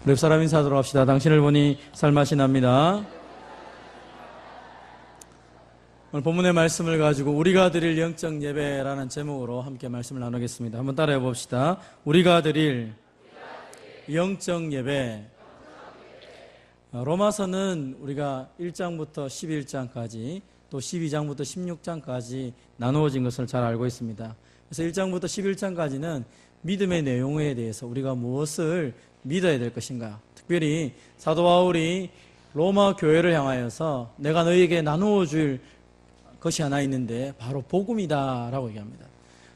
우리 옆사람 인사하도록 합시다. 당신을 보니 살맛이 납니다. 오늘 본문의 말씀을 가지고 우리가 드릴 영적 예배라는 제목으로 함께 말씀을 나누겠습니다. 한번 따라해 봅시다. 우리가 드릴 영적 예배. 로마서는 우리가 1장부터 11장까지 또 12장부터 16장까지 나누어진 것을 잘 알고 있습니다. 그래서 1장부터 11장까지는 믿음의 내용에 대해서 우리가 무엇을 믿어야 될 것인가, 특별히 사도 바울이 로마 교회를 향하여서 내가 너희에게 나누어 줄 것이 하나 있는데 바로 복음이다 라고 얘기합니다.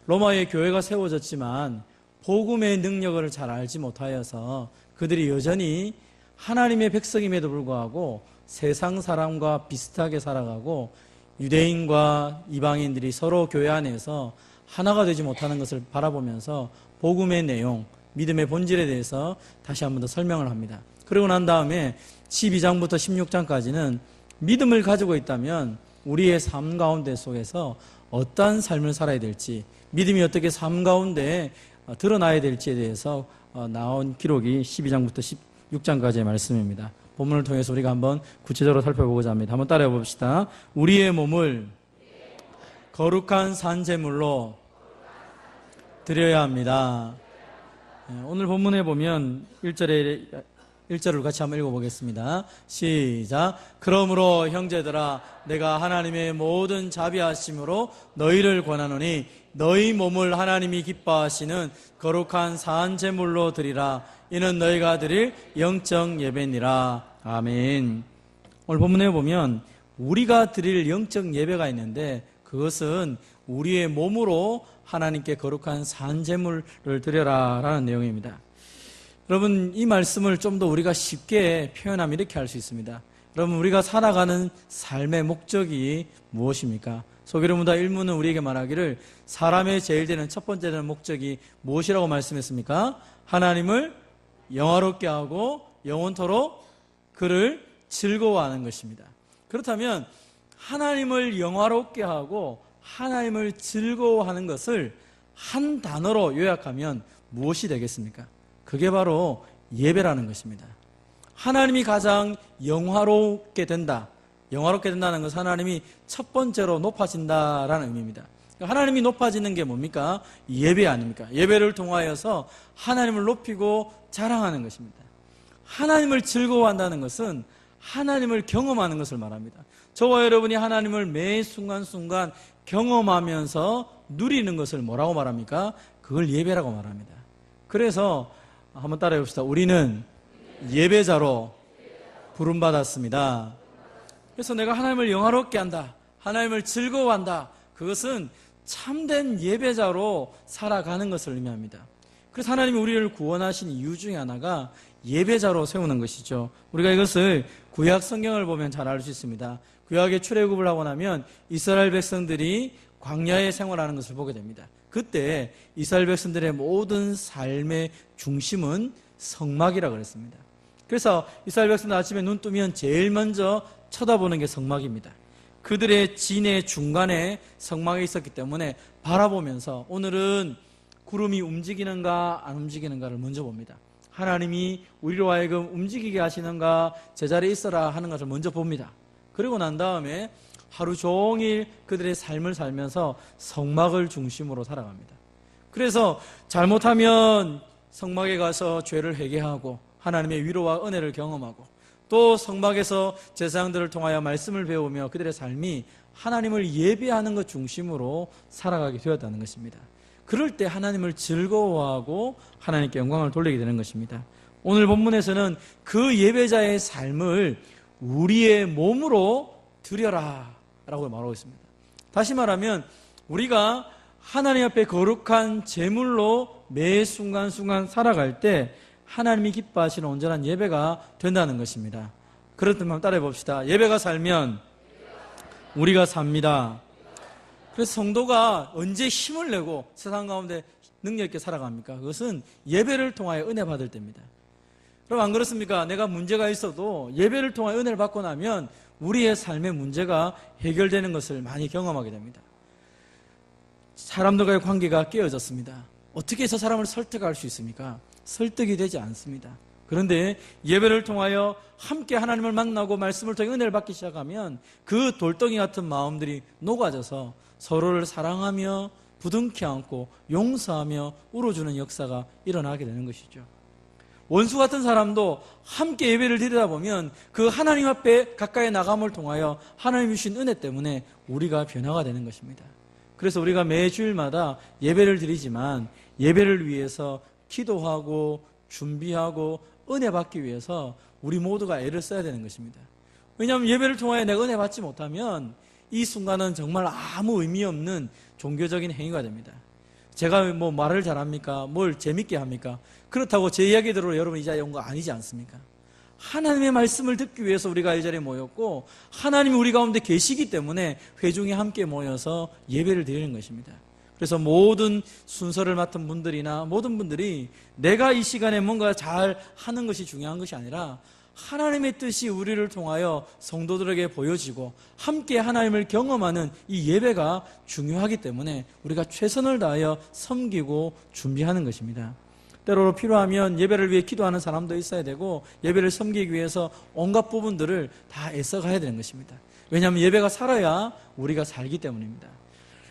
로마의 교회가 세워졌지만 복음의 능력을 잘 알지 못하여서 그들이 여전히 하나님의 백성임에도 불구하고 세상 사람과 비슷하게 살아가고 유대인과 이방인들이 서로 교회 안에서 하나가 되지 못하는 것을 바라보면서 복음의 내용, 믿음의 본질에 대해서 다시 한 번 더 설명을 합니다. 그러고 난 다음에 12장부터 16장까지는 믿음을 가지고 있다면 우리의 삶 가운데 속에서 어떠한 삶을 살아야 될지, 믿음이 어떻게 삶 가운데 드러나야 될지에 대해서 나온 기록이 12장부터 16장까지의 말씀입니다. 본문을 통해서 우리가 한번 구체적으로 살펴보고자 합니다. 한번 따라해 봅시다. 우리의 몸을 거룩한 산제물로 드려야 합니다. 오늘 본문에 보면 1절을 같이 한번 읽어보겠습니다. 시작. 그러므로 형제들아 내가 하나님의 모든 자비하심으로 너희를 권하노니 너희 몸을 하나님이 기뻐하시는 거룩한 산제물로 드리라. 이는 너희가 드릴 영적 예배니라. 아멘. 오늘 본문에 보면 우리가 드릴 영적 예배가 있는데 그것은 우리의 몸으로 하나님께 거룩한 산제물을 드려라 라는 내용입니다. 여러분, 이 말씀을 좀 더 우리가 쉽게 표현하면 이렇게 할 수 있습니다. 여러분, 우리가 살아가는 삶의 목적이 무엇입니까? 소개로문다 1문은 우리에게 말하기를 사람의 제일 되는 첫 번째 되는 목적이 무엇이라고 말씀했습니까? 하나님을 영화롭게 하고 영원토록 그를 즐거워하는 것입니다. 그렇다면 하나님을 영화롭게 하고 하나님을 즐거워하는 것을 한 단어로 요약하면 무엇이 되겠습니까? 그게 바로 예배라는 것입니다. 하나님이 가장 영화롭게 된다. 영화롭게 된다는 것은 하나님이 첫 번째로 높아진다라는 의미입니다. 하나님이 높아지는 게 뭡니까? 예배 아닙니까? 예배를 통하여서 하나님을 높이고 자랑하는 것입니다. 하나님을 즐거워한다는 것은 하나님을 경험하는 것을 말합니다. 저와 여러분이 하나님을 매 순간순간 경험하면서 누리는 것을 뭐라고 말합니까? 그걸 예배라고 말합니다. 그래서 한번 따라해 봅시다. 우리는 예배자로 부름받았습니다. 그래서 내가 하나님을 영화롭게 한다, 하나님을 즐거워한다, 그것은 참된 예배자로 살아가는 것을 의미합니다. 그래서 하나님이 우리를 구원하신 이유 중에 하나가 예배자로 세우는 것이죠. 우리가 이것을 구약 성경을 보면 잘 알 수 있습니다. 구약의 출애굽을 하고 나면 이스라엘 백성들이 광야에 생활하는 것을 보게 됩니다. 그때 이스라엘 백성들의 모든 삶의 중심은 성막이라고 그랬습니다. 그래서 이스라엘 백성들 아침에 눈 뜨면 제일 먼저 쳐다보는 게 성막입니다. 그들의 진의 중간에 성막이 있었기 때문에 바라보면서 오늘은 구름이 움직이는가 안 움직이는가를 먼저 봅니다. 하나님이 우리로 하여금 움직이게 하시는가, 제자리에 있어라 하는 것을 먼저 봅니다. 그리고 난 다음에 하루 종일 그들의 삶을 살면서 성막을 중심으로 살아갑니다. 그래서 잘못하면 성막에 가서 죄를 회개하고 하나님의 위로와 은혜를 경험하고 또 성막에서 제사장들을 통하여 말씀을 배우며 그들의 삶이 하나님을 예배하는 것 중심으로 살아가게 되었다는 것입니다. 그럴 때 하나님을 즐거워하고 하나님께 영광을 돌리게 되는 것입니다. 오늘 본문에서는 그 예배자의 삶을 우리의 몸으로 드려라 라고 말하고 있습니다. 다시 말하면 우리가 하나님 앞에 거룩한 제물로 매 순간순간 살아갈 때 하나님이 기뻐하시는 온전한 예배가 된다는 것입니다. 그렇다면 따라해 봅시다. 예배가 살면 우리가 삽니다. 그래서 성도가 언제 힘을 내고 세상 가운데 능력 있게 살아갑니까? 그것은 예배를 통하여 은혜 받을 때입니다. 여러분, 안 그렇습니까? 내가 문제가 있어도 예배를 통하여 은혜를 받고 나면 우리의 삶의 문제가 해결되는 것을 많이 경험하게 됩니다. 사람들과의 관계가 깨어졌습니다. 어떻게 해서 사람을 설득할 수 있습니까? 설득이 되지 않습니다. 그런데 예배를 통하여 함께 하나님을 만나고 말씀을 통해 은혜를 받기 시작하면 그 돌덩이 같은 마음들이 녹아져서 서로를 사랑하며 부둥켜 안고 용서하며 울어주는 역사가 일어나게 되는 것이죠. 원수 같은 사람도 함께 예배를 드리다 보면 그 하나님 앞에 가까이 나감을 통하여 하나님이 주신 은혜 때문에 우리가 변화가 되는 것입니다. 그래서 우리가 매 주일마다 예배를 드리지만 예배를 위해서 기도하고 준비하고 은혜 받기 위해서 우리 모두가 애를 써야 되는 것입니다. 왜냐하면 예배를 통하여 내가 은혜 받지 못하면 이 순간은 정말 아무 의미 없는 종교적인 행위가 됩니다. 제가 뭐 말을 잘합니까? 뭘 재밌게 합니까? 그렇다고 제 이야기대로 여러분 이 자리에 온 거 아니지 않습니까? 하나님의 말씀을 듣기 위해서 우리가 이 자리에 모였고 하나님이 우리 가운데 계시기 때문에 회중이 함께 모여서 예배를 드리는 것입니다. 그래서 모든 순서를 맡은 분들이나 모든 분들이 내가 이 시간에 뭔가 잘 하는 것이 중요한 것이 아니라 하나님의 뜻이 우리를 통하여 성도들에게 보여지고 함께 하나님을 경험하는 이 예배가 중요하기 때문에 우리가 최선을 다하여 섬기고 준비하는 것입니다. 때로 필요하면 예배를 위해 기도하는 사람도 있어야 되고 예배를 섬기기 위해서 온갖 부분들을 다 애써가야 되는 것입니다. 왜냐하면 예배가 살아야 우리가 살기 때문입니다.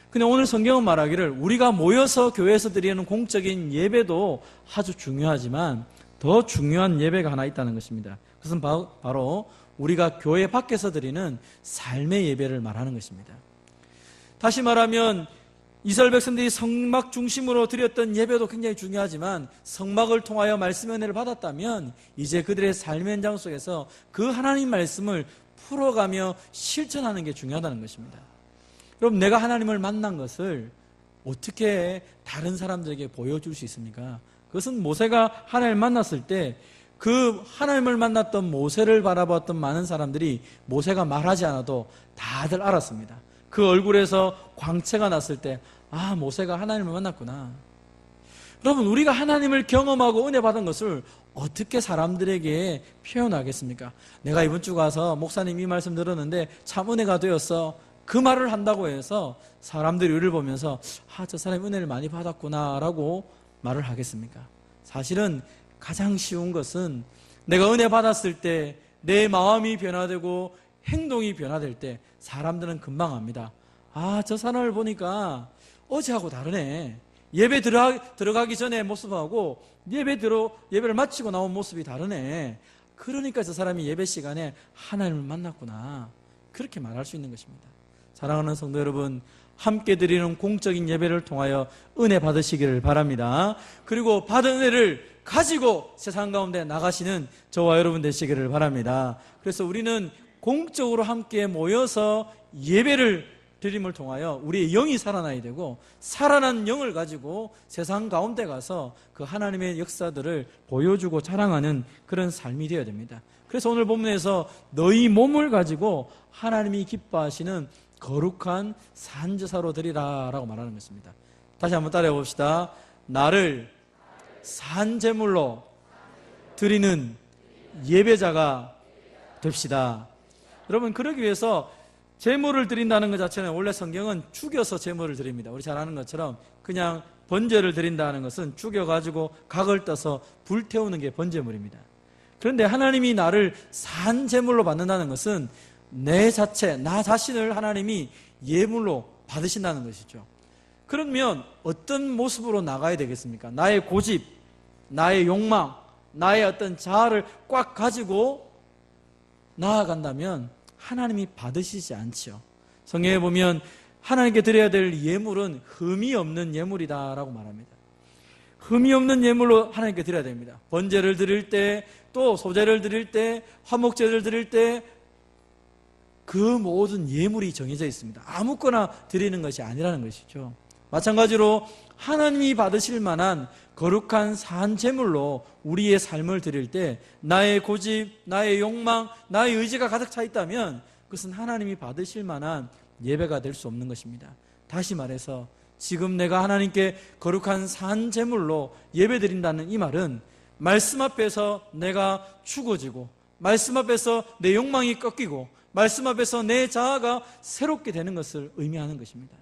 근데 오늘 성경은 말하기를 우리가 모여서 교회에서 드리는 공적인 예배도 아주 중요하지만 더 중요한 예배가 하나 있다는 것입니다. 그것은 바로 우리가 교회 밖에서 드리는 삶의 예배를 말하는 것입니다. 다시 말하면 이스라엘 백성들이 성막 중심으로 드렸던 예배도 굉장히 중요하지만 성막을 통하여 말씀의 은혜를 받았다면 이제 그들의 삶의 현장 속에서 그 하나님 말씀을 풀어가며 실천하는 게 중요하다는 것입니다. 여러분, 내가 하나님을 만난 것을 어떻게 다른 사람들에게 보여줄 수 있습니까? 그것은 모세가 하나님을 만났을 때 그 하나님을 만났던 모세를 바라봤던 많은 사람들이 모세가 말하지 않아도 다들 알았습니다. 그 얼굴에서 광채가 났을 때 아, 모세가 하나님을 만났구나. 여러분, 우리가 하나님을 경험하고 은혜 받은 것을 어떻게 사람들에게 표현하겠습니까? 내가 이번 주 가서 목사님 이 말씀 들었는데 참 은혜가 되었어. 그 말을 한다고 해서 사람들이 우리를 보면서 아, 저 사람이 은혜를 많이 받았구나 라고 말을 하겠습니까? 사실은 가장 쉬운 것은 내가 은혜 받았을 때 내 마음이 변화되고 행동이 변화될 때 사람들은 금방 압니다. 아, 저 사람을 보니까 어제하고 다르네. 예배 들어가기 전에 모습하고 예배를 마치고 나온 모습이 다르네. 그러니까 저 사람이 예배 시간에 하나님을 만났구나. 그렇게 말할 수 있는 것입니다. 사랑하는 성도 여러분, 함께 드리는 공적인 예배를 통하여 은혜 받으시기를 바랍니다. 그리고 받은 은혜를 가지고 세상 가운데 나가시는 저와 여러분 되시기를 바랍니다. 그래서 우리는 공적으로 함께 모여서 예배를 드림을 통하여 우리의 영이 살아나야 되고 살아난 영을 가지고 세상 가운데 가서 그 하나님의 역사들을 보여주고 자랑하는 그런 삶이 되어야 됩니다. 그래서 오늘 본문에서 너희 몸을 가지고 하나님이 기뻐하시는 거룩한 산제사로 드리라 라고 말하는 것입니다. 다시 한번 따라해 봅시다. 나를 산제물로 드리는 예배자가 됩시다. 여러분, 그러기 위해서 제물을 드린다는 것 자체는 원래 성경은 죽여서 제물을 드립니다. 우리 잘 아는 것처럼 그냥 번제를 드린다는 것은 죽여가지고 각을 떠서 불태우는 게 번제물입니다. 그런데 하나님이 나를 산제물로 받는다는 것은 내 자체, 나 자신을 하나님이 예물로 받으신다는 것이죠. 그러면 어떤 모습으로 나가야 되겠습니까? 나의 고집, 나의 욕망, 나의 어떤 자아를 꽉 가지고 나아간다면 하나님이 받으시지 않지요. 성경에 보면 하나님께 드려야 될 예물은 흠이 없는 예물이다라고 말합니다. 흠이 없는 예물로 하나님께 드려야 됩니다. 번제를 드릴 때, 또 소제를 드릴 때, 화목제를 드릴 때 그 모든 예물이 정해져 있습니다. 아무거나 드리는 것이 아니라는 것이죠. 마찬가지로 하나님이 받으실 만한 거룩한 산제물로 우리의 삶을 드릴 때 나의 고집, 나의 욕망, 나의 의지가 가득 차 있다면 그것은 하나님이 받으실 만한 예배가 될 수 없는 것입니다. 다시 말해서 지금 내가 하나님께 거룩한 산제물로 예배드린다는 이 말은 말씀 앞에서 내가 죽어지고 말씀 앞에서 내 욕망이 꺾이고 말씀 앞에서 내 자아가 새롭게 되는 것을 의미하는 것입니다.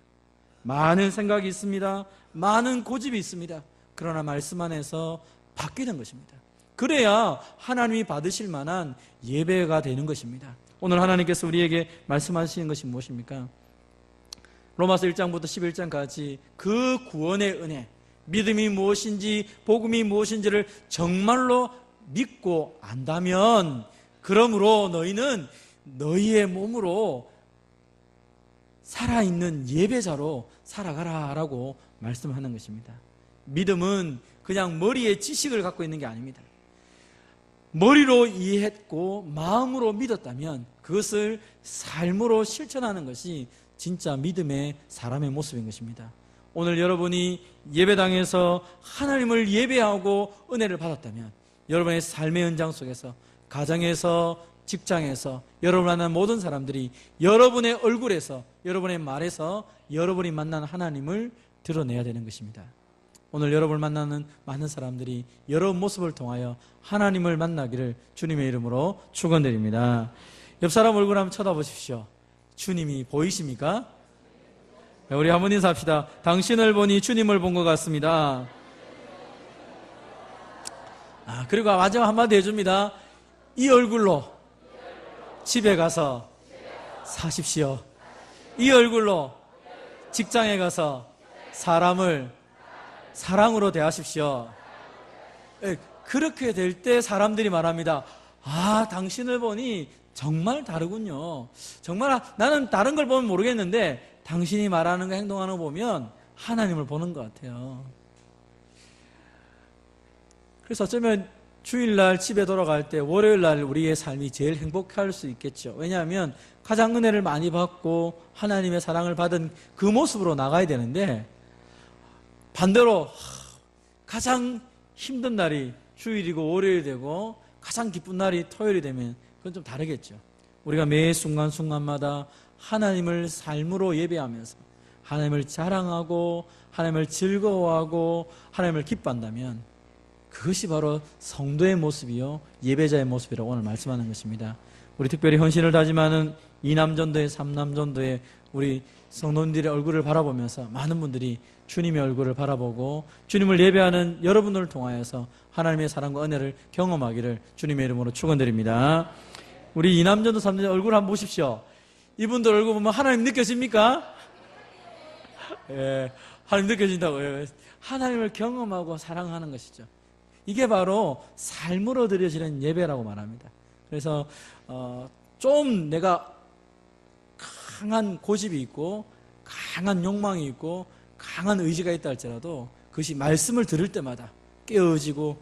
많은 생각이 있습니다. 많은 고집이 있습니다. 그러나 말씀 안에서 바뀌는 것입니다. 그래야 하나님이 받으실 만한 예배가 되는 것입니다. 오늘 하나님께서 우리에게 말씀하시는 것이 무엇입니까? 로마서 1장부터 11장까지 그 구원의 은혜, 믿음이 무엇인지 복음이 무엇인지를 정말로 믿고 안다면, 그러므로 너희는 너희의 몸으로 살아있는 예배자로 살아가라 라고 말씀하는 것입니다. 믿음은 그냥 머리에 지식을 갖고 있는 게 아닙니다. 머리로 이해했고 마음으로 믿었다면 그것을 삶으로 실천하는 것이 진짜 믿음의 사람의 모습인 것입니다. 오늘 여러분이 예배당에서 하나님을 예배하고 은혜를 받았다면 여러분의 삶의 현장 속에서, 가정에서, 직장에서 여러분 만난 모든 사람들이 여러분의 얼굴에서, 여러분의 말에서 여러분이 만난 하나님을 드러내야 되는 것입니다. 오늘 여러분을 만나는 많은 사람들이 여러분 모습을 통하여 하나님을 만나기를 주님의 이름으로 축원드립니다. 옆 사람 얼굴 한번 쳐다보십시오. 주님이 보이십니까? 우리 한번 인사합시다. 당신을 보니 주님을 본 것 같습니다. 그리고 마지막 한마디 해줍니다. 이 얼굴로 집에 가서 사십시오. 이 얼굴로 직장에 가서 사람을 사랑으로 대하십시오. 그렇게 될 때 사람들이 말합니다. 당신을 보니 정말 다르군요. 정말 나는 다른 걸 보면 모르겠는데 당신이 말하는 거, 행동하는 거 보면 하나님을 보는 것 같아요. 그래서 어쩌면 주일날 집에 돌아갈 때 월요일날 우리의 삶이 제일 행복할 수 있겠죠. 왜냐하면 가장 은혜를 많이 받고 하나님의 사랑을 받은 그 모습으로 나가야 되는데, 반대로 가장 힘든 날이 주일이고 월요일이 되고 가장 기쁜 날이 토요일이 되면 그건 좀 다르겠죠. 우리가 매 순간순간마다 하나님을 삶으로 예배하면서 하나님을 자랑하고 하나님을 즐거워하고 하나님을 기뻐한다면 그것이 바로 성도의 모습이요 예배자의 모습이라고 오늘 말씀하는 것입니다. 우리 특별히 헌신을 다짐하는 2남전도회 3남전도회 우리 성도님들의 얼굴을 바라보면서 많은 분들이 주님의 얼굴을 바라보고 주님을 예배하는 여러분들을 통하여서 하나님의 사랑과 은혜를 경험하기를 주님의 이름으로 축원드립니다. 우리 2남전도 3남전도 얼굴 한번 보십시오. 이분들 얼굴 보면 하나님 느껴집니까? 예, 하나님 느껴진다고. 예, 하나님을 경험하고 사랑하는 것이죠. 이게 바로 삶으로 드려지는 예배라고 말합니다. 그래서 좀 내가 강한 고집이 있고 강한 욕망이 있고 강한 의지가 있다 할지라도 그것이 말씀을 들을 때마다 깨어지고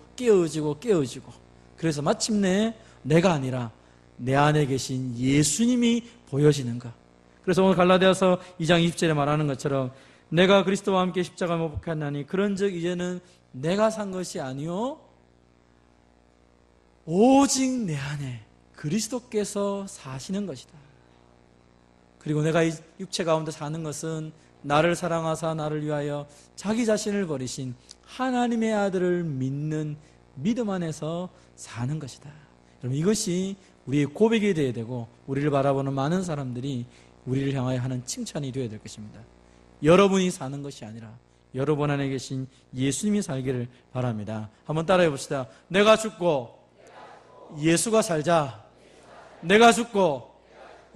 그래서 마침내 내가 아니라 내 안에 계신 예수님이 보여지는가. 그래서 오늘 갈라디아서 2장 20절에 말하는 것처럼 내가 그리스도와 함께 십자가에 못 박혔나니 그런즉 이제는 내가 산 것이 아니요 오직 내 안에 그리스도께서 사시는 것이다. 그리고 내가 이 육체 가운데 사는 것은 나를 사랑하사 나를 위하여 자기 자신을 버리신 하나님의 아들을 믿는 믿음 안에서 사는 것이다. 여러분, 이것이 우리의 고백이 되어야 되고 우리를 바라보는 많은 사람들이 우리를 향하여 하는 칭찬이 되어야 될 것입니다. 여러분이 사는 것이 아니라 여러분 안에 계신 예수님이 살기를 바랍니다. 한번 따라해 봅시다. 내가 죽고 예수가 살자. 내가 죽고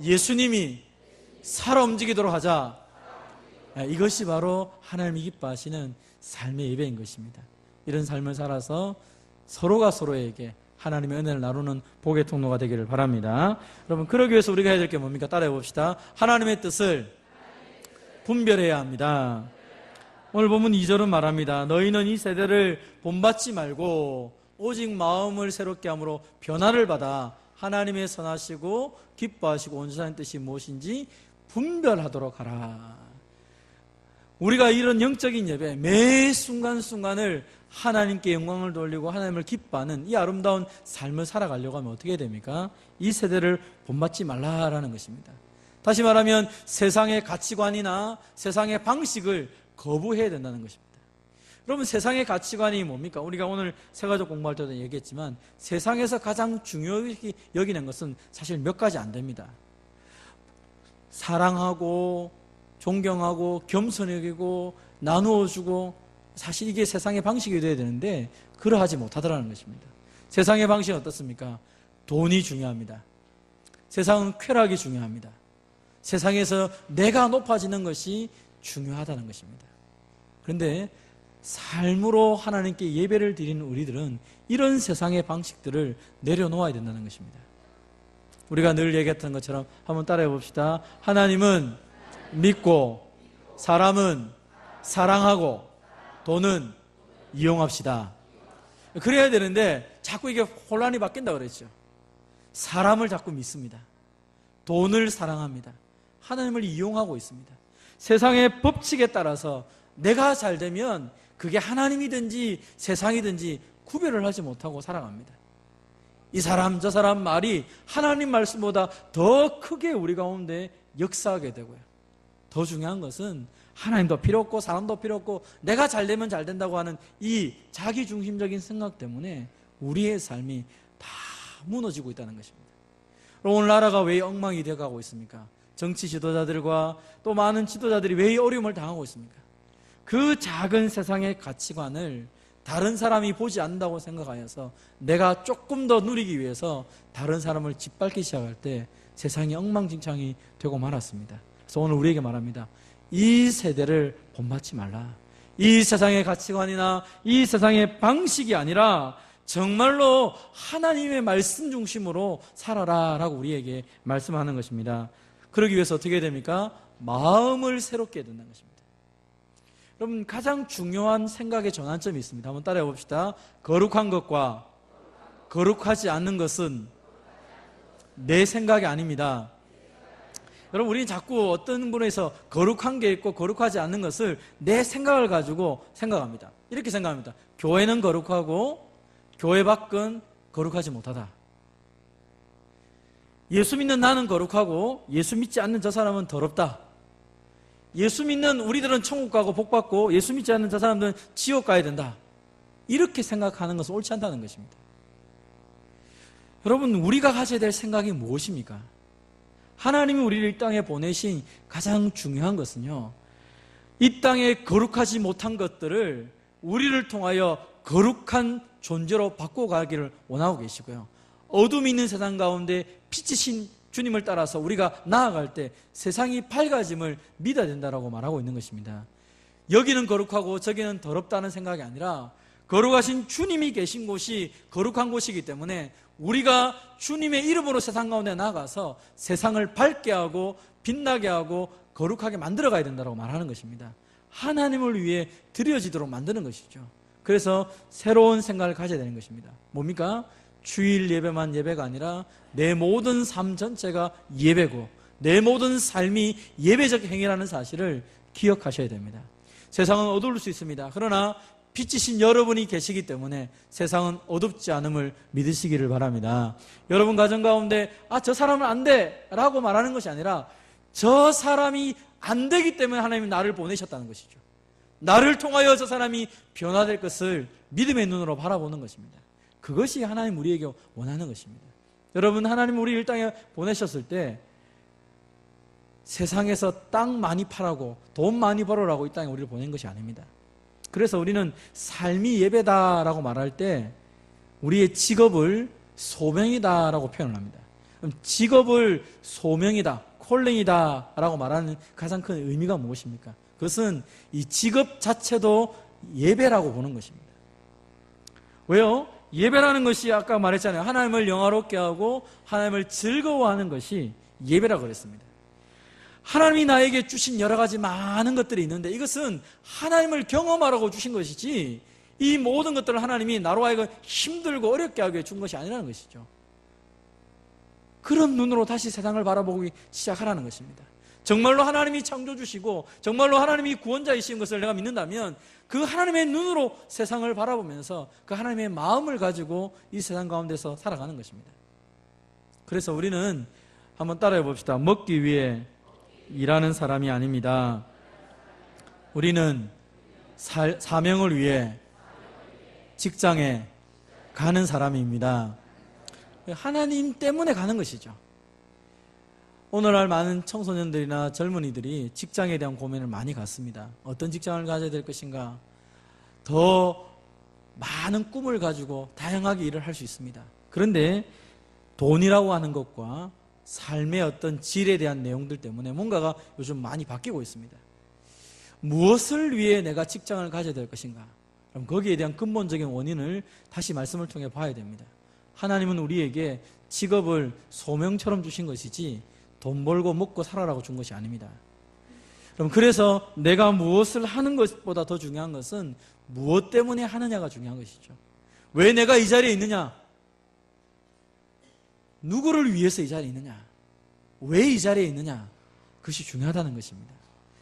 예수님이 살아 움직이도록 하자. 이것이 바로 하나님이 기뻐하시는 삶의 예배인 것입니다. 이런 삶을 살아서 서로가 서로에게 하나님의 은혜를 나누는 복의 통로가 되기를 바랍니다. 여러분, 그러기 위해서 우리가 해야 될 게 뭡니까? 따라해 봅시다. 하나님의 뜻을 분별해야 합니다. 오늘 보면 2절은 말합니다. 너희는 이 세대를 본받지 말고 오직 마음을 새롭게 함으로 변화를 받아 하나님의 선하시고 기뻐하시고 온전한 뜻이 무엇인지 분별하도록 하라. 우리가 이런 영적인 예배, 매 순간순간을 하나님께 영광을 돌리고 하나님을 기뻐하는 이 아름다운 삶을 살아가려고 하면 어떻게 됩니까? 이 세대를 본받지 말라라는 것입니다. 다시 말하면 세상의 가치관이나 세상의 방식을 거부해야 된다는 것입니다. 여러분, 세상의 가치관이 뭡니까? 우리가 오늘 새가족 공부할 때도 얘기했지만 세상에서 가장 중요하게 여기는 것은 사실 몇 가지 안 됩니다. 사랑하고 존경하고 겸손히 여기고 나누어주고, 사실 이게 세상의 방식이 되어야 되는데 그러하지 못하더라는 것입니다. 세상의 방식은 어떻습니까? 돈이 중요합니다. 세상은 쾌락이 중요합니다. 세상에서 내가 높아지는 것이 중요하다는 것입니다. 그런데 삶으로 하나님께 예배를 드리는 우리들은 이런 세상의 방식들을 내려놓아야 된다는 것입니다. 우리가 늘 얘기했던 것처럼 한번 따라해 봅시다. 하나님은 믿고, 사람은 사랑하고, 돈은 이용합시다. 그래야 되는데 자꾸 이게 혼란이 바뀐다고 그랬죠. 사람을 자꾸 믿습니다. 돈을 사랑합니다. 하나님을 이용하고 있습니다. 세상의 법칙에 따라서 내가 잘 되면 그게 하나님이든지 세상이든지 구별을 하지 못하고 살아갑니다. 이 사람 저 사람 말이 하나님 말씀보다 더 크게 우리 가운데 역사하게 되고요. 더 중요한 것은 하나님도 필요 없고 사람도 필요 없고 내가 잘 되면 잘 된다고 하는 이 자기중심적인 생각 때문에 우리의 삶이 다 무너지고 있다는 것입니다. 오늘 나라가 왜 엉망이 되어가고 있습니까? 정치 지도자들과 또 많은 지도자들이 왜 어려움을 당하고 있습니까? 그 작은 세상의 가치관을 다른 사람이 보지 않는다고 생각하여서 내가 조금 더 누리기 위해서 다른 사람을 짓밟기 시작할 때 세상이 엉망진창이 되고 말았습니다. 그래서 오늘 우리에게 말합니다. 이 세대를 본받지 말라. 이 세상의 가치관이나 이 세상의 방식이 아니라 정말로 하나님의 말씀 중심으로 살아라 라고 우리에게 말씀하는 것입니다. 그러기 위해서 어떻게 해야 됩니까? 마음을 새롭게 해야 된다는 것입니다. 여러분, 가장 중요한 생각의 전환점이 있습니다. 한번 따라해 봅시다. 거룩한 것과 거룩하지 않는 것은 내 생각이 아닙니다. 여러분, 우리는 자꾸 어떤 분에서 거룩한 게 있고 거룩하지 않는 것을 내 생각을 가지고 생각합니다. 이렇게 생각합니다. 교회는 거룩하고 교회 밖은 거룩하지 못하다. 예수 믿는 나는 거룩하고 예수 믿지 않는 저 사람은 더럽다. 예수 믿는 우리들은 천국 가고 복 받고 예수 믿지 않는 저 사람들은 지옥 가야 된다. 이렇게 생각하는 것은 옳지 않다는 것입니다. 여러분, 우리가 가져야 될 생각이 무엇입니까? 하나님이 우리를 이 땅에 보내신 가장 중요한 것은요, 이 땅에 거룩하지 못한 것들을 우리를 통하여 거룩한 존재로 바꿔가기를 원하고 계시고요, 어둠이 있는 세상 가운데 빛이신 주님을 따라서 우리가 나아갈 때 세상이 밝아짐을 믿어야 된다고 말하고 있는 것입니다. 여기는 거룩하고 저기는 더럽다는 생각이 아니라 거룩하신 주님이 계신 곳이 거룩한 곳이기 때문에 우리가 주님의 이름으로 세상 가운데 나아가서 세상을 밝게 하고 빛나게 하고 거룩하게 만들어 가야 된다고 말하는 것입니다. 하나님을 위해 드려지도록 만드는 것이죠. 그래서 새로운 생각을 가져야 되는 것입니다. 뭡니까? 주일 예배만 예배가 아니라 내 모든 삶 전체가 예배고 내 모든 삶이 예배적 행위라는 사실을 기억하셔야 됩니다. 세상은 어두울 수 있습니다. 그러나 빛이신 여러분이 계시기 때문에 세상은 어둡지 않음을 믿으시기를 바랍니다. 여러분 가정 가운데 저 사람은 안 돼 라고 말하는 것이 아니라 저 사람이 안 되기 때문에 하나님이 나를 보내셨다는 것이죠. 나를 통하여 저 사람이 변화될 것을 믿음의 눈으로 바라보는 것입니다. 그것이 하나님 우리에게 원하는 것입니다. 여러분, 하나님 우리 이 땅에 보내셨을 때 세상에서 땅 많이 팔라고 돈 많이 벌으라고 이 땅에 우리를 보낸 것이 아닙니다. 그래서 우리는 삶이 예배다라고 말할 때 우리의 직업을 소명이다라고 표현을 합니다. 그럼 직업을 소명이다, 콜링이다라고 말하는 가장 큰 의미가 무엇입니까? 그것은 이 직업 자체도 예배라고 보는 것입니다. 왜요? 예배라는 것이 아까 말했잖아요. 하나님을 영화롭게 하고 하나님을 즐거워하는 것이 예배라고 그랬습니다. 하나님이 나에게 주신 여러 가지 많은 것들이 있는데 이것은 하나님을 경험하라고 주신 것이지 이 모든 것들을 하나님이 나로 하여금 힘들고 어렵게 하게 준 것이 아니라는 것이죠. 그런 눈으로 다시 세상을 바라보기 시작하라는 것입니다. 정말로 하나님이 창조주시고 정말로 하나님이 구원자이신 것을 내가 믿는다면 그 하나님의 눈으로 세상을 바라보면서 그 하나님의 마음을 가지고 이 세상 가운데서 살아가는 것입니다. 그래서 우리는 한번 따라해 봅시다. 먹기 위해 일하는 사람이 아닙니다. 우리는 사명을 위해 직장에 가는 사람입니다. 하나님 때문에 가는 것이죠. 오늘날 많은 청소년들이나 젊은이들이 직장에 대한 고민을 많이 갖습니다. 어떤 직장을 가져야 될 것인가? 더 많은 꿈을 가지고 다양하게 일을 할 수 있습니다. 그런데 돈이라고 하는 것과 삶의 어떤 질에 대한 내용들 때문에 뭔가가 요즘 많이 바뀌고 있습니다. 무엇을 위해 내가 직장을 가져야 될 것인가? 그럼 거기에 대한 근본적인 원인을 다시 말씀을 통해 봐야 됩니다. 하나님은 우리에게 직업을 소명처럼 주신 것이지 돈 벌고 먹고 살아라고 준 것이 아닙니다. 그럼 그래서 내가 무엇을 하는 것보다 더 중요한 것은 무엇 때문에 하느냐가 중요한 것이죠. 왜 내가 이 자리에 있느냐? 누구를 위해서 이 자리에 있느냐? 왜 이 자리에 있느냐? 그것이 중요하다는 것입니다.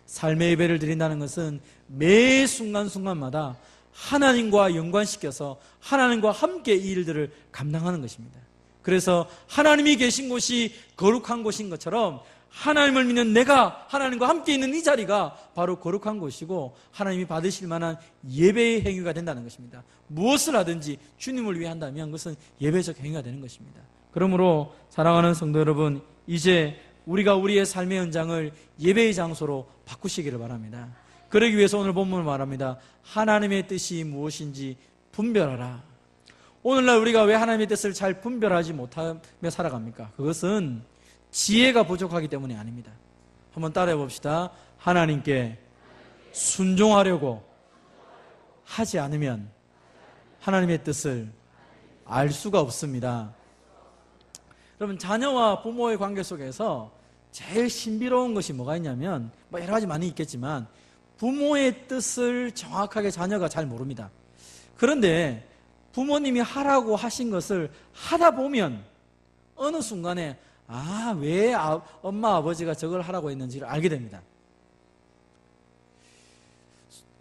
삶의 예배를 드린다는 것은 매 순간순간마다 하나님과 연관시켜서 하나님과 함께 이 일들을 감당하는 것입니다. 그래서 하나님이 계신 곳이 거룩한 곳인 것처럼 하나님을 믿는 내가 하나님과 함께 있는 이 자리가 바로 거룩한 곳이고 하나님이 받으실 만한 예배의 행위가 된다는 것입니다. 무엇을 하든지 주님을 위해 한다면 그것은 예배적 행위가 되는 것입니다. 그러므로 사랑하는 성도 여러분, 이제 우리가 우리의 삶의 현장을 예배의 장소로 바꾸시기를 바랍니다. 그러기 위해서 오늘 본문을 말합니다. 하나님의 뜻이 무엇인지 분별하라. 오늘날 우리가 왜 하나님의 뜻을 잘 분별하지 못하며 살아갑니까? 그것은 지혜가 부족하기 때문이 아닙니다. 한번 따라해 봅시다. 하나님께 순종하려고 하지 않으면 하나님의 뜻을 알 수가 없습니다. 여러분, 자녀와 부모의 관계 속에서 제일 신비로운 것이 뭐가 있냐면 여러 가지 많이 있겠지만 부모의 뜻을 정확하게 자녀가 잘 모릅니다. 그런데 부모님이 하라고 하신 것을 하다 보면 어느 순간에 왜 엄마 아버지가 저걸 하라고 했는지를 알게 됩니다.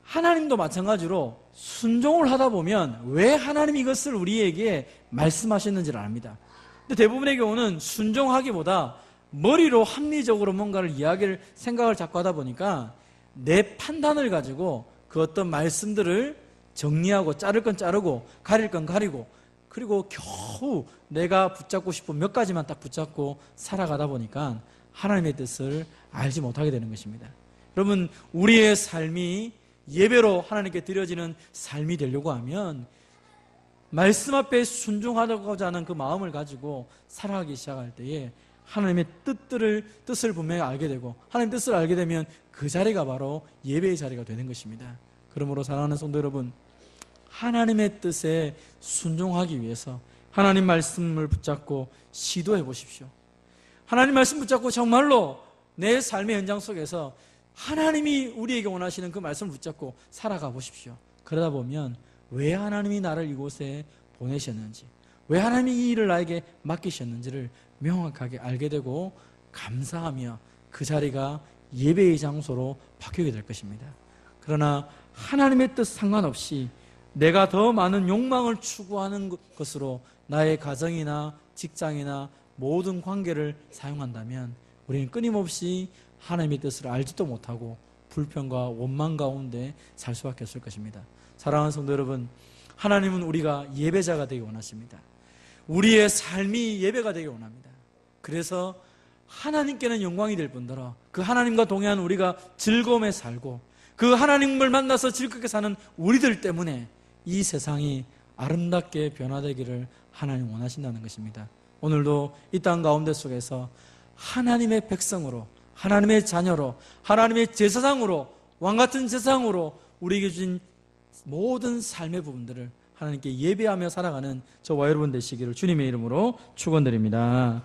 하나님도 마찬가지로 순종을 하다 보면 왜 하나님이 이것을 우리에게 말씀하셨는지를 압니다. 근데 대부분의 경우는 순종하기보다 머리로 합리적으로 뭔가를 생각을 자꾸 하다 보니까 내 판단을 가지고 그 어떤 말씀들을 정리하고 자를 건 자르고 가릴 건 가리고 그리고 겨우 내가 붙잡고 싶은 몇 가지만 딱 붙잡고 살아가다 보니까 하나님의 뜻을 알지 못하게 되는 것입니다. 여러분, 우리의 삶이 예배로 하나님께 드려지는 삶이 되려고 하면 말씀 앞에 순종하고자 하는 그 마음을 가지고 살아가기 시작할 때에 하나님의 뜻을 분명히 알게 되고 하나님의 뜻을 알게 되면 그 자리가 바로 예배의 자리가 되는 것입니다. 그러므로 사랑하는 성도 여러분, 하나님의 뜻에 순종하기 위해서 하나님 말씀을 붙잡고 시도해 보십시오. 하나님 말씀 붙잡고 정말로 내 삶의 현장 속에서 하나님이 우리에게 원하시는 그 말씀을 붙잡고 살아가 보십시오. 그러다 보면 왜 하나님이 나를 이곳에 보내셨는지, 왜 하나님이 이 일을 나에게 맡기셨는지를 명확하게 알게 되고 감사하며 그 자리가 예배의 장소로 바뀌게 될 것입니다. 그러나 하나님의 뜻 상관없이 내가 더 많은 욕망을 추구하는 것으로 나의 가정이나 직장이나 모든 관계를 사용한다면 우리는 끊임없이 하나님의 뜻을 알지도 못하고 불평과 원망 가운데 살 수밖에 없을 것입니다. 사랑하는 성도 여러분, 하나님은 우리가 예배자가 되기 원하십니다. 우리의 삶이 예배가 되기 원합니다. 그래서 하나님께는 영광이 될 뿐더러 그 하나님과 동행하는 우리가 즐거움에 살고 그 하나님을 만나서 즐겁게 사는 우리들 때문에 이 세상이 아름답게 변화되기를 하나님 원하신다는 것입니다. 오늘도 이 땅 가운데 속에서 하나님의 백성으로, 하나님의 자녀로, 하나님의 제사장으로, 왕같은 제사장으로 우리에게 주신 모든 삶의 부분들을 하나님께 예배하며 살아가는 저와 여러분 되시기를 주님의 이름으로 축원드립니다.